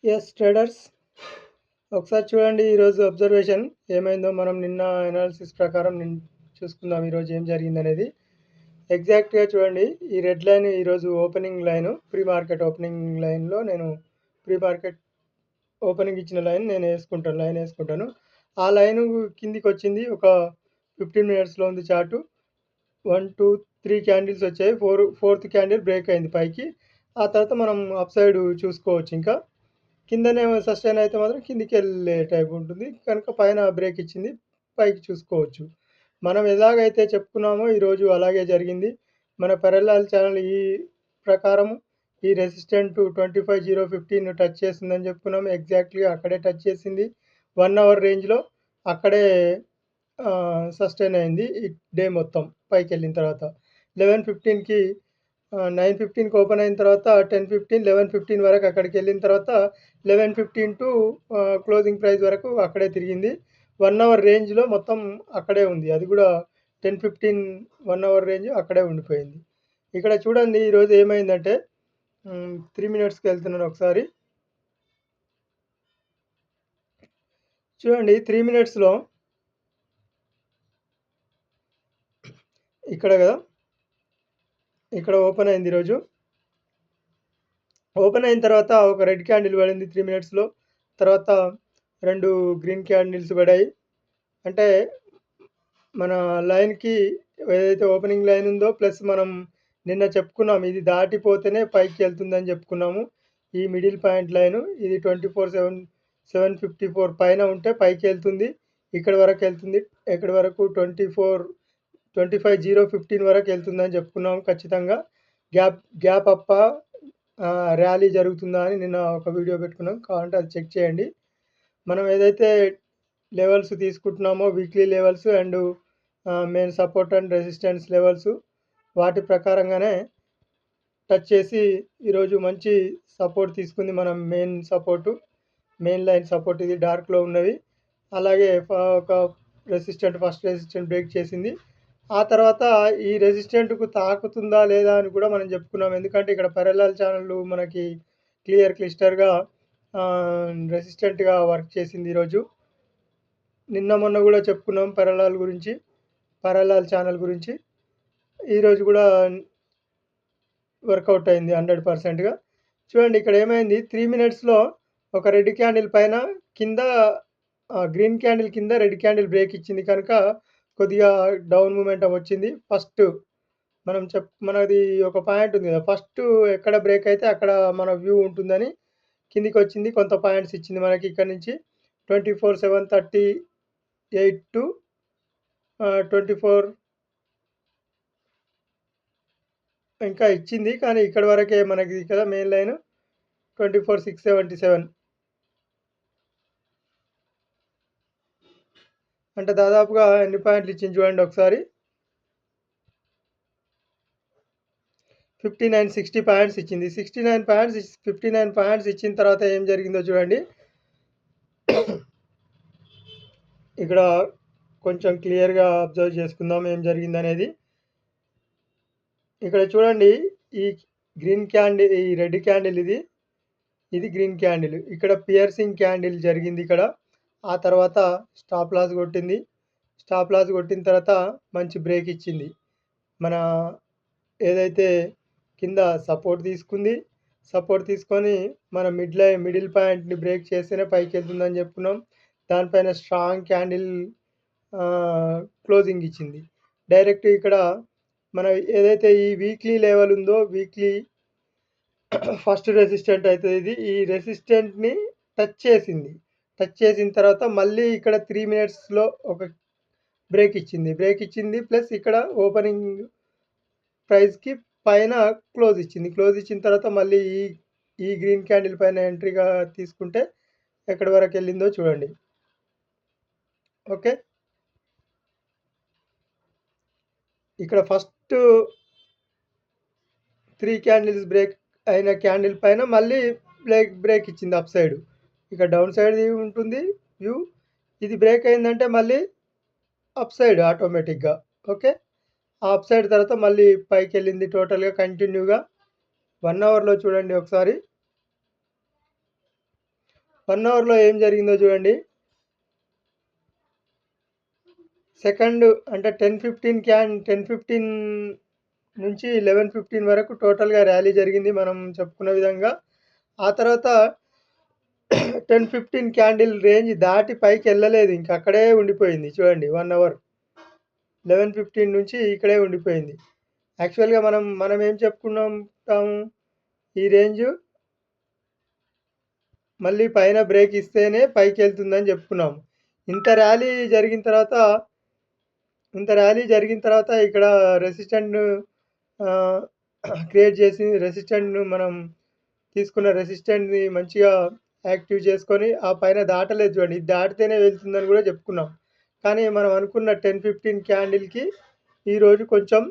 Yes traders, ఒకసారి చూడండి ఈరోజు అబ్జర్వేషన్ ఏమైందో. మనం నిన్న అనాలిసిస్ ప్రకారం చూసుకుందాం ఈరోజు ఏం జరిగిందనేది. ఎగ్జాక్ట్గా చూడండి, ఈ రెడ్ లైన్ ఈరోజు opening line, pre market opening లైన్లో నేను ప్రీ మార్కెట్ ఓపెనింగ్ ఇచ్చిన లైన్ వేసుకుంటాను. ఆ లైన్ కిందికి వచ్చింది. ఒక 15 మినిట్స్లో ఉంది చార్టు. 1 2 3 క్యాండిల్స్ వచ్చాయి. ఫోర్త్ క్యాండిల్ బ్రేక్ అయింది పైకి. ఆ తర్వాత మనం అప్ సైడ్ చూసుకోవచ్చు. ఇంకా కిందనే సస్టైన్ అయితే మాత్రం కిందికి వెళ్ళే టైప్ ఉంటుంది. కనుక పైన బ్రేక్ ఇచ్చింది, పైకి చూసుకోవచ్చు. మనం ఎలాగైతే చెప్పుకున్నామో ఈరోజు అలాగే జరిగింది. మన పెరలాల్ ఛానల్ ఈ ప్రకారం ఈ రెసిస్టెంట్ 25,015 టచ్ చేసిందని చెప్పుకున్నాము. ఎగ్జాక్ట్లీ అక్కడే టచ్ చేసింది. 1 అవర్ రేంజ్లో అక్కడే సస్టైన్ అయింది ఈ డే మొత్తం. పైకి వెళ్ళిన తర్వాత 11:15కి 9:15కి ఓపెన్ అయిన తర్వాత 10:15 11:15 వరకు అక్కడికి వెళ్ళిన తర్వాత 11:15 టు క్లోజింగ్ ప్రైస్ వరకు అక్కడే తిరిగింది. 1 అవర్ రేంజ్లో మొత్తం అక్కడే ఉంది. అది కూడా 10:15 1 అవర్ రేంజ్ అక్కడే ఉండిపోయింది. ఇక్కడ చూడండి ఈరోజు ఏమైందంటే 3 మినిట్స్కి వెళ్తున్నాను ఒకసారి చూడండి. 3 మినిట్స్లో ఇక్కడ కదా, ఇక్కడ ఓపెన్ అయింది ఈరోజు. ఓపెన్ అయిన తర్వాత ఒక రెడ్ క్యాండిల్ పడింది 3 మినిట్స్లో. తర్వాత 2 గ్రీన్ క్యాండిల్స్ పడాయి. అంటే మన లైన్కి ఏదైతే ఓపెనింగ్ లైన్ ఉందో ప్లస్ మనం నిన్న చెప్పుకున్నాము ఇది దాటిపోతేనే పైకి వెళ్తుందని చెప్పుకున్నాము. ఈ మిడిల్ పాయింట్ లైన్ ఇది 24,754 పైన ఉంటే పైకి వెళ్తుంది. ఇక్కడ వరకు వెళ్తుంది. ఎక్కడి వరకు 25,015 వరకు వెళ్తుందని చెప్పుకున్నాము. ఖచ్చితంగా గ్యాప్ అప్ప ర్యాలీ జరుగుతుందా అని నిన్న ఒక వీడియో పెట్టుకున్నాం. కావాలంటే అది చెక్ చేయండి. మనం ఏదైతే లెవెల్స్ తీసుకుంటున్నామో weekly levels and main support and resistance levels, వాటి ప్రకారంగానే టచ్ చేసి ఈరోజు మంచి సపోర్ట్ తీసుకుంది. మనం మెయిన్ లైన్ సపోర్ట్ ఇది డార్క్లో ఉన్నవి. అలాగే ఒక ఫస్ట్ రెసిస్టెంట్ బ్రేక్ చేసింది. ఆ తర్వాత ఈ రెసిస్టెంట్కు తాకుతుందా లేదా అని కూడా మనం చెప్పుకున్నాం. ఎందుకంటే ఇక్కడ పెరలాల్ ఛానల్ మనకి క్లిస్టర్గా రెసిస్టెంట్గా వర్క్ చేసింది ఈరోజు. నిన్న మొన్న కూడా చెప్పుకున్నాం పెరలాల్ ఛానల్ గురించి. ఈరోజు కూడా వర్కౌట్ అయింది 100%గా. చూడండి ఇక్కడ ఏమైంది, 3 మినిట్స్లో ఒక రెడ్ క్యాండిల్ పైన కింద గ్రీన్ క్యాండిల్ కింద రెడ్ క్యాండిల్ బ్రేక్ ఇచ్చింది. కనుక కొద్దిగా డౌన్ మూమెంటం వచ్చింది. ఫస్ట్ మనది ఒక పాయింట్ ఉంది కదా, ఫస్ట్ ఎక్కడ బ్రేక్ అయితే అక్కడ మన వ్యూ ఉంటుందని కిందికి వచ్చింది. కొంత పాయింట్స్ ఇచ్చింది మనకి ఇక్కడ నుంచి 24,738 టు 24 ఇంకా ఇచ్చింది. కానీ ఇక్కడ వరకే మనకి కదా మెయిన్ లైన్ 24,677 అంటే దాదాపుగా ఎన్ని పాయింట్లు ఇచ్చింది చూడండి ఒకసారి. 59-60 పాయింట్స్ ఇచ్చింది. 59 పాయింట్స్ ఇచ్చిన తర్వాత ఏం జరిగిందో చూడండి. ఇక్కడ కొంచెం క్లియర్గా అబ్జర్వ్ చేసుకుందాం ఏం జరిగిందనేది. ఇక్కడ చూడండి, ఈ గ్రీన్ క్యాండిల్, ఈ రెడ్ క్యాండిల్, ఇది గ్రీన్ క్యాండిల్. ఇక్కడ పియర్సింగ్ క్యాండిల్ జరిగింది ఇక్కడ. ఆ తర్వాత స్టాప్ లాస్ కొట్టింది. స్టాప్ లాస్ కొట్టిన తర్వాత మంచి బ్రేక్ ఇచ్చింది. మన ఏదైతే కింద సపోర్ట్ తీసుకొని మన మిడిల్ పాయింట్ని బ్రేక్ చేస్తేనే పైకి వెళ్తుందని చెప్పుకున్నాం. దానిపైన స్ట్రాంగ్ క్యాండిల్ క్లోజింగ్ ఇచ్చింది. డైరెక్ట్ ఇక్కడ మన ఏదైతే ఈ వీక్లీ లెవెల్ ఉందో, వీక్లీ ఫస్ట్ రెసిస్టెంట్ అవుతుంది ఇది. ఈ రెసిస్టెంట్ని టచ్ చేసిన తర్వాత మళ్ళీ ఇక్కడ 3 మినిట్స్లో ఒక బ్రేక్ ఇచ్చింది. ప్లస్ ఇక్కడ ఓపెనింగ్ ప్రైస్కి పైన క్లోజ్ ఇచ్చిన తర్వాత మళ్ళీ ఈ గ్రీన్ క్యాండిల్ పైన ఎంట్రీగా తీసుకుంటే ఎక్కడి వరకు వెళ్ళిందో చూడండి. ఓకే, ఇక్కడ ఫస్ట్ 3 క్యాండిల్స్ బ్రేక్ అయిన క్యాండిల్ పైన మళ్ళీ బ్రేక్ ఇచ్చింది అప్ సైడ్. ఇక డౌన్ సైడ్ ఉంటుంది వ్యూ. ఇది బ్రేక్ అయిందంటే మళ్ళీ అప్ సైడ్ ఆటోమేటిక్గా. ఓకే, ఆ అప్ సైడ్ తర్వాత మళ్ళీ పైకి వెళ్ళింది టోటల్గా కంటిన్యూగా. 1 అవర్లో చూడండి ఒకసారి. 1 అవర్లో ఏం జరిగిందో చూడండి. సెకండ్ అంటే 10:15 నుంచి 11:15 వరకు టోటల్‌గా ర్యాలీ జరిగింది మనం చెప్పుకున్న విధంగా. ఆ తర్వాత 10:15 క్యాండిల్ రేంజ్ దాటి పైకెళ్ళలేదు. ఇంక అక్కడే ఉండిపోయింది చూడండి 1 అవర్. 11:15 నుంచి ఇక్కడే ఉండిపోయింది. యాక్చువల్‌గా మనం ఏం చెప్పుకుంటాము, ఈ రేంజు మళ్ళీ పైన బ్రేక్ ఇస్తేనే పైకెళ్తుందని చెప్పుకున్నాము. ఇంత ర్యాలీ జరిగిన తర్వాత ఇక్కడ రెసిస్టెంట్‌ను ఆహ్, క్రియేట్ చేసి రెసిస్టెంట్‌ను మనం తీసుకున్న రెసిస్టెంట్‌ని మంచిగా యాక్టివ్ చేసుకొని ఆ పైన దాటలేదు చూడండి. ఇది దాటితేనే వెళ్తుందని కూడా చెప్పుకున్నాం. కానీ మనం అనుకున్న 10:15 క్యాండిల్‌కి ఈరోజు కొంచెం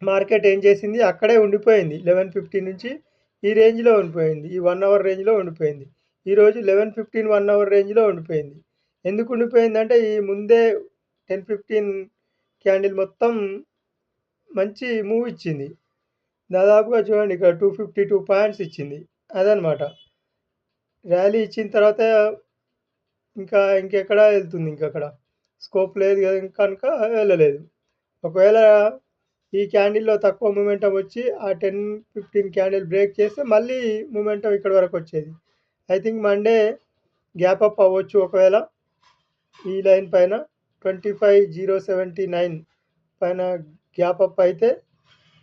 మార్కెట్ ఏం చేసింది, అక్కడే ఉండిపోయింది. 11:15 నుంచి ఈ రేంజ్‌లో ఉండిపోయింది. ఈ 1 అవర్ రేంజ్‌లో ఉండిపోయింది. ఈరోజు 11:15 1 అవర్ రేంజ్‌లో ఉండిపోయింది. ఎందుకు ఉండిపోయిందంటే ఈ ముందే 10:15 క్యాండిల్ మొత్తం మంచి మూవ్ ఇచ్చింది. దాదాపుగా చూడండి ఇక్కడ 252 పాయింట్స్ ఇచ్చింది. అదనమాట. ర్యాలీ ఇచ్చిన తర్వాత ఇంకెక్కడ వెళ్తుంది ఇంకక్కడ. స్కోప్ లేదు కనుక వెళ్ళలేదు. ఒకవేళ ఈ క్యాండిల్‌లో తక్కువ మొమెంటం వచ్చి ఆ 10:15 క్యాండిల్ బ్రేక్ చేస్తే మళ్ళీ మొమెంటం ఇక్కడి వరకు వచ్చేది. I think Monday gap up అవ్వచ్చు ఒకవేళ ఈ లైన్ పైన 25,079 పైన గ్యాప్ అప్ అయితే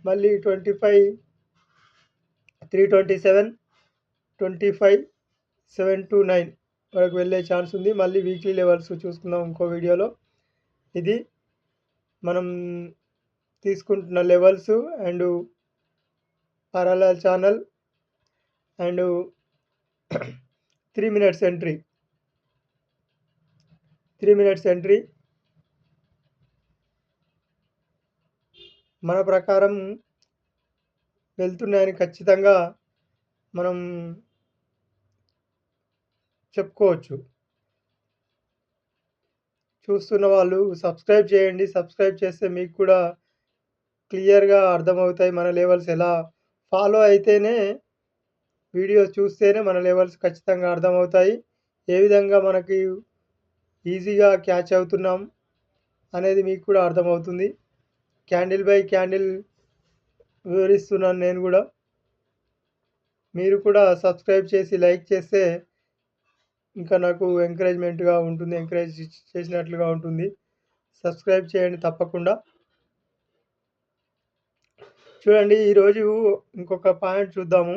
మళ్ళీ 25,327, 25,729 వరకు వెళ్ళే ఛాన్స్ ఉంది. మళ్ళీ వీక్లీ లెవెల్స్ చూసుకుందాం ఇంకో వీడియోలో. ఇది మనం తీసుకుంటున్న levels and parallel channel and 3 minutes entry. 3 minutes entry మన ప్రకారం వెళ్తున్నాయని ఖచ్చితంగా మనం చెప్పుకోవచ్చు. చూస్తున్న వాళ్ళు సబ్స్క్రైబ్ చేయండి. సబ్స్క్రైబ్ చేస్తే మీకు కూడా క్లియర్‌గా అర్థమవుతాయి మన లెవెల్స్ ఎలా. ఫాలో అయితేనే వీడియో చూస్తేనే మన లెవెల్స్ ఖచ్చితంగా అర్థమవుతాయి. ఏ విధంగా మనకి ఈజీగా క్యాచ్ అవుతున్నాం అనేది మీకు కూడా అర్థమవుతుంది. క్యాండిల్ బై క్యాండిల్ వివరిస్తున్నాను నేను కూడా. మీరు కూడా సబ్స్క్రైబ్ చేసి లైక్ చేస్తే ఇంకా నాకు ఎంకరేజ్‌మెంట్‌గా ఉంటుంది. ఎంకరేజ్ చేసినట్లుగా ఉంటుంది. సబ్స్క్రైబ్ చేయండి తప్పకుండా. చూడండి ఈరోజు ఇంకొక పాయింట్ చూద్దాము.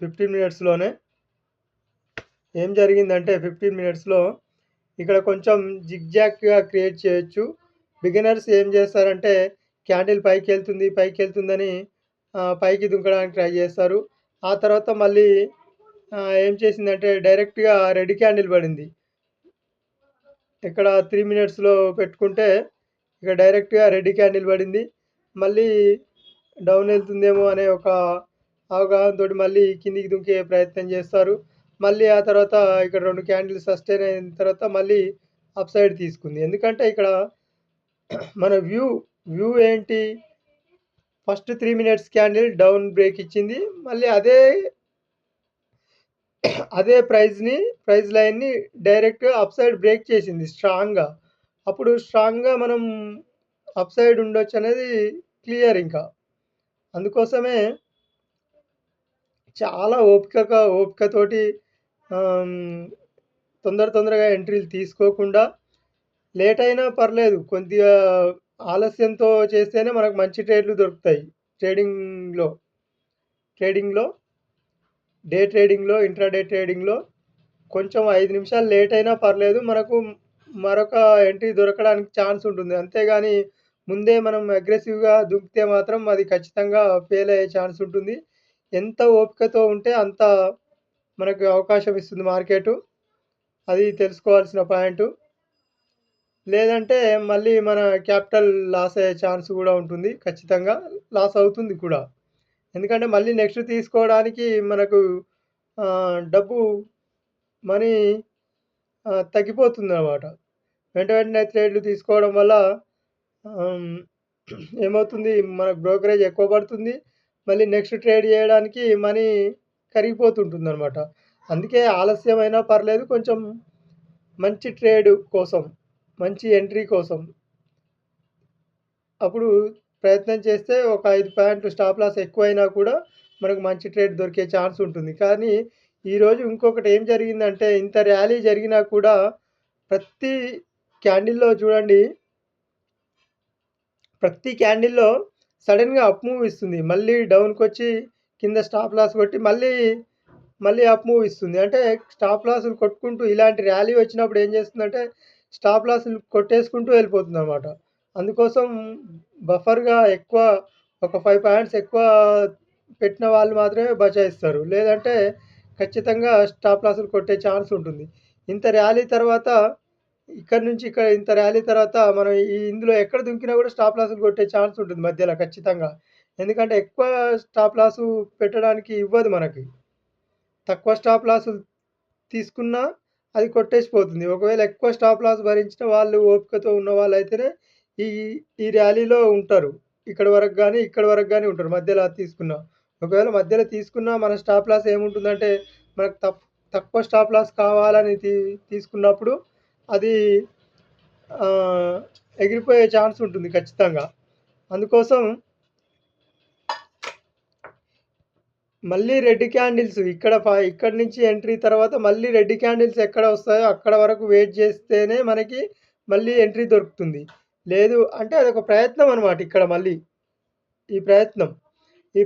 15 మినిట్స్‌లోనే ఏం జరిగిందంటే 15 మినిట్స్‌లో ఇక్కడ కొంచెం జిగ్‌జాగ్‌గా క్రియేట్ చేయొచ్చు. బిగినర్స్ ఏం చేస్తారంటే క్యాండిల్ పైకెళ్తుందని పైకి దుంకడానికి ట్రై చేస్తారు. ఆ తర్వాత మళ్ళీ ఏం చేసిందంటే డైరెక్ట్‌గా రెడ్ క్యాండిల్ పడింది. ఇక్కడ 3 మినిట్స్‌లో పెట్టుకుంటే ఇక డైరెక్ట్‌గా రెడ్ క్యాండిల్ పడింది. మళ్ళీ డౌన్ వెళ్తుందేమో అనే ఒక అవగాహనతోటి మళ్ళీ కిందికి దుంకే ప్రయత్నం చేస్తారు. మళ్ళీ ఆ తర్వాత ఇక్కడ 2 క్యాండిల్స్ సస్టైన్ అయిన తర్వాత మళ్ళీ అప్ సైడ్ తీసుకుంది. ఎందుకంటే ఇక్కడ మన వ్యూ ఏంటి, first 3 minutes candle down break ఇచ్చింది. మళ్ళీ అదే ప్రైస్ లైన్‌ని డైరెక్ట్‌గా అప్ సైడ్ బ్రేక్ చేసింది స్ట్రాంగ్‌గా. అప్పుడు స్ట్రాంగ్‌గా మనం అప్ సైడ్ ఉండొచ్చనేది క్లియర్ ఇంకా. అందుకోసమే చాలా ఓపికతోటి ఆహ్, తొందరగా ఎంట్రీలు తీసుకోకుండా లేట్ అయినా పర్లేదు. కొద్దిగా ఆలస్యంతో చేస్తేనే మనకు మంచి ట్రేడ్‌లు దొరుకుతాయి. ట్రేడింగ్‌లో, ట్రేడింగ్‌లో డే ట్రేడింగ్‌లో, ఇంట్రాడే ట్రేడింగ్‌లో కొంచెం 5 నిమిషాలు లేట్ అయినా పర్లేదు. మనకు మరొక ఎంట్రీ దొరకడానికి ఛాన్స్ ఉంటుంది. అంతేగాని ముందే మనం అగ్రెసివ్‌గా దుంకితే మాత్రం అది ఖచ్చితంగా ఫెయిల్ అయ్యే ఛాన్స్ ఉంటుంది. ఎంత ఓపికతో ఉంటే అంత మనకు అవకాశం ఇస్తుంది మార్కెటు. అది తెలుసుకోవాల్సిన పాయింటు. లేదంటే మళ్ళీ మన క్యాపిటల్ లాస్ అయ్యే ఛాన్స్ కూడా ఉంటుంది. ఖచ్చితంగా లాస్ అవుతుంది కూడా. ఎందుకంటే మళ్ళీ నెక్స్ట్ తీసుకోవడానికి మనకు డబ్బు మనీ తగ్గిపోతుందన్నమాట. వెంటనే ట్రేడ్‌లు తీసుకోవడం వల్ల ఆహ్, ఏమవుతుంది మనకు బ్రోకరేజ్ ఎక్కువ పడుతుంది. మళ్ళీ నెక్స్ట్ ట్రేడ్ చేయడానికి మనీ కరిగిపోతుంటుందనమాట. అందుకే ఆలస్యమైనా పర్లేదు, కొంచెం మంచి ట్రేడ్ కోసం, మంచి ఎంట్రీ కోసం అప్పుడు ప్రయత్నం చేస్తే ఒక 5 పాయింట్లు స్టాప్ లాస్ ఎక్కువైనా కూడా మనకు మంచి ట్రేడ్ దొరికే ఛాన్స్ ఉంటుంది. కానీ ఈరోజు ఇంకొకటి ఏం జరిగిందంటే, ఇంత ర్యాలీ జరిగినా కూడా ప్రతి క్యాండిల్‌లో చూడండి, ప్రతి క్యాండిల్‌లో సడెన్‌గా అప్ మూవ్ ఇస్తుంది. మళ్ళీ డౌన్‌కొచ్చి కింద స్టాప్ లాస్ కొట్టి మళ్ళీ అప్ మూవ్ ఇస్తుంది. అంటే స్టాప్ లాసులు కొట్టుకుంటూ ఇలాంటి ర్యాలీ వచ్చినప్పుడు ఏం చేస్తుందంటే, స్టాప్ లాసులు కొట్టేసుకుంటూ వెళ్ళిపోతుందనమాట. అందుకోసం బఫర్‌గా ఎక్కువ ఒక 5 పాయింట్స్ ఎక్కువ పెట్టిన వాళ్ళు మాత్రమే బచాయిస్తారు. లేదంటే ఖచ్చితంగా స్టాప్ లాసులు కొట్టే ఛాన్స్ ఉంటుంది. ఇంత ర్యాలీ తర్వాత ఇక్కడి నుంచి ఇక్కడ ఇంత ర్యాలీ తర్వాత మనం ఇందులో ఎక్కడ దుంకినా కూడా స్టాప్ లాసులు కొట్టే ఛాన్స్ ఉంటుంది మధ్యలో ఖచ్చితంగా. ఎందుకంటే ఎక్కువ స్టాప్ లాసు పెట్టడానికి ఇవ్వదు మనకి. తక్కువ స్టాప్ లాసులు తీసుకున్నా అది కొట్టేసిపోతుంది. ఒకవేళ ఎక్కువ స్టాప్ లాస్ భరించిన వాళ్ళు, ఓపికతో ఉన్న వాళ్ళైతేనే ఈ ఈ ర్యాలీలో ఉంటారు. ఇక్కడి వరకు గాని ఉంటారు మధ్యలో తీసుకున్నా. ఒకవేళ మధ్యలో తీసుకున్నా మన స్టాప్ లాస్ ఏముంటుందంటే, మనకు తక్కువ స్టాప్ లాస్ కావాలని తీసుకున్నప్పుడు అది ఎగిరిపోయే ఛాన్స్ ఉంటుంది ఖచ్చితంగా. అందుకోసం మళ్ళీ రెడ్ క్యాండిల్స్ ఇక్కడి నుంచి ఎంట్రీ తర్వాత మళ్ళీ రెడ్ క్యాండిల్స్ ఎక్కడ వస్తాయో అక్కడ వరకు వెయిట్ చేస్తేనే మనకి మళ్ళీ ఎంట్రీ దొరుకుతుంది. లేదు అంటే అదొక ప్రయత్నం అనమాట. ఇక్కడ మళ్ళీ ఈ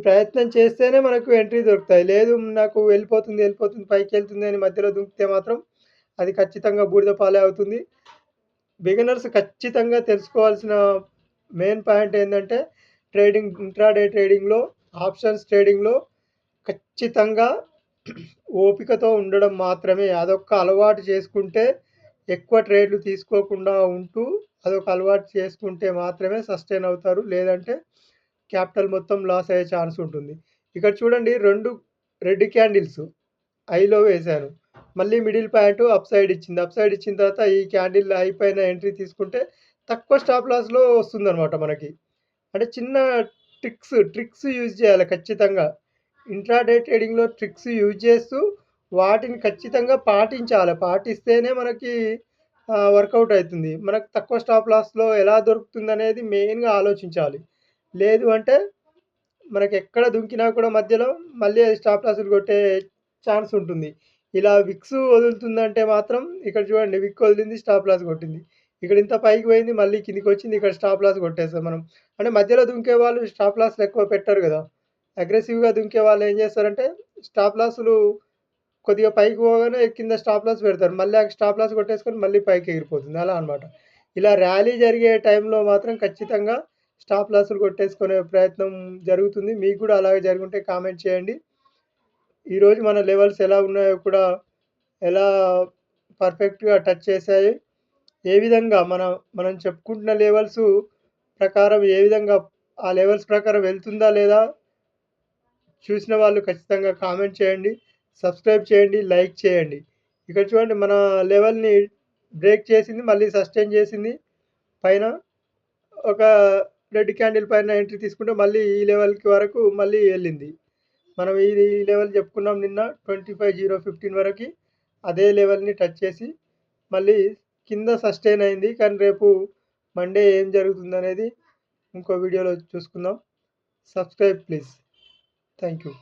ప్రయత్నం చేస్తేనే మనకు ఎంట్రీ దొరుకుతాయి. లేదు నాకు వెళ్ళిపోతుంది పైకెళ్తుంది అని మధ్యలో దుంకితే మాత్రం అది ఖచ్చితంగా బూడిద పాలే అవుతుంది. బిగినర్స్ ఖచ్చితంగా తెలుసుకోవాల్సిన మెయిన్ పాయింట్ ఏంటంటే, ఇంట్రాడే ట్రేడింగ్‌లో, ఆప్షన్స్ ట్రేడింగ్‌లో ఖచ్చితంగా ఓపికతో ఉండడం మాత్రమే. అదొక్క అలవాటు చేసుకుంటే, ఎక్కువ ట్రేడ్‌లు తీసుకోకుండా ఉంటూ అదొక అలవాటు చేసుకుంటే మాత్రమే సస్టైన్ అవుతారు. లేదంటే క్యాపిటల్ మొత్తం లాస్ అయ్యే ఛాన్స్ ఉంటుంది. ఇక్కడ చూడండి, 2 రెడ్ క్యాండిల్స్ ఐలో వేశాను. మళ్ళీ మిడిల్ పాయింట్ అప్ సైడ్ ఇచ్చిన తర్వాత ఈ క్యాండిల్ హై పైన ఎంట్రీ తీసుకుంటే తక్కువ స్టాప్ లాస్‌లో వస్తుందనమాట మనకి. అంటే చిన్న ట్రిక్స్ యూజ్ చేయాలి ఖచ్చితంగా. ఇంట్రాడే ట్రేడింగ్‌లో ట్రిక్స్ యూజ్ చేస్తూ వాటిని ఖచ్చితంగా పాటించాలి. పాటిస్తేనే మనకి వర్కౌట్ అవుతుంది. మనకు తక్కువ స్టాప్ లాస్‌లో ఎలా దొరుకుతుందనేది మెయిన్‌గా ఆలోచించాలి. లేదు అంటే మనకెక్కడ దుంకినా కూడా మధ్యలో మళ్ళీ అది స్టాప్ లాసులు కొట్టే ఛాన్స్ ఉంటుంది. ఇలా విక్స్ వదులుతుందంటే మాత్రం ఇక్కడ చూడండి, విక్ వదిలింది, స్టాప్ లాస్ కొట్టింది. ఇక్కడ ఇంత పైకి పోయింది, మళ్ళీ కిందికొచ్చింది, ఇక్కడ స్టాప్ లాస్ కొట్టేస్తాం మనం. అంటే మధ్యలో దుంకే వాళ్ళు స్టాప్ లాస్‌లు ఎక్కువ పెట్టరు గదా! అగ్రెసివ్‌గా దుంకే వాళ్ళు ఏం చేస్తారంటే, స్టాప్ లాసులు కొద్దిగా పైకి పోగానే కింద స్టాప్ లాస్ పెడతారు. మళ్ళీ ఆ స్టాప్ లాస్ కొట్టేసుకొని మళ్ళీ పైకి ఎగిరిపోతుంది. అలా అనమాట. ఇలా ర్యాలీ జరిగే టైంలో మాత్రం ఖచ్చితంగా స్టాప్ లాసులు కొట్టేసుకునే ప్రయత్నం జరుగుతుంది. మీకు కూడా అలాగే జరుగుంటే కామెంట్ చేయండి. ఈరోజు మన లెవెల్స్ ఎలా ఉన్నాయో కూడా, ఎలా పర్ఫెక్ట్‌గా టచ్ చేశాయి, ఏ విధంగా మనం చెప్పుకుంటున్న లెవెల్స్ ప్రకారం ఏ విధంగా ఆ లెవెల్స్ ప్రకారం వెళ్తుందా లేదా చూసిన వాళ్ళు ఖచ్చితంగా కామెంట్ చేయండి, సబ్స్క్రైబ్ చేయండి, లైక్ చేయండి. ఇక్కడ చూడండి, మన లెవెల్‌ని బ్రేక్ చేసింది, మళ్ళీ సస్టైన్ చేసింది. పైన ఒక రెడ్ క్యాండిల్ పైన ఎంట్రీ తీసుకుంటే మళ్ళీ ఈ లెవెల్‌కి వరకు మళ్ళీ వెళ్ళింది. మనం ఈ లెవెల్ చెప్పుకున్నాం నిన్న 25,015 వరకి. అదే లెవెల్‌ని టచ్ చేసి మళ్ళీ కింద సస్టైన్ అయింది. కానీ రేపు మండే ఏం జరుగుతుందనేది ఇంకో వీడియోలో చూసుకుందాం. Subscribe please. Thank you.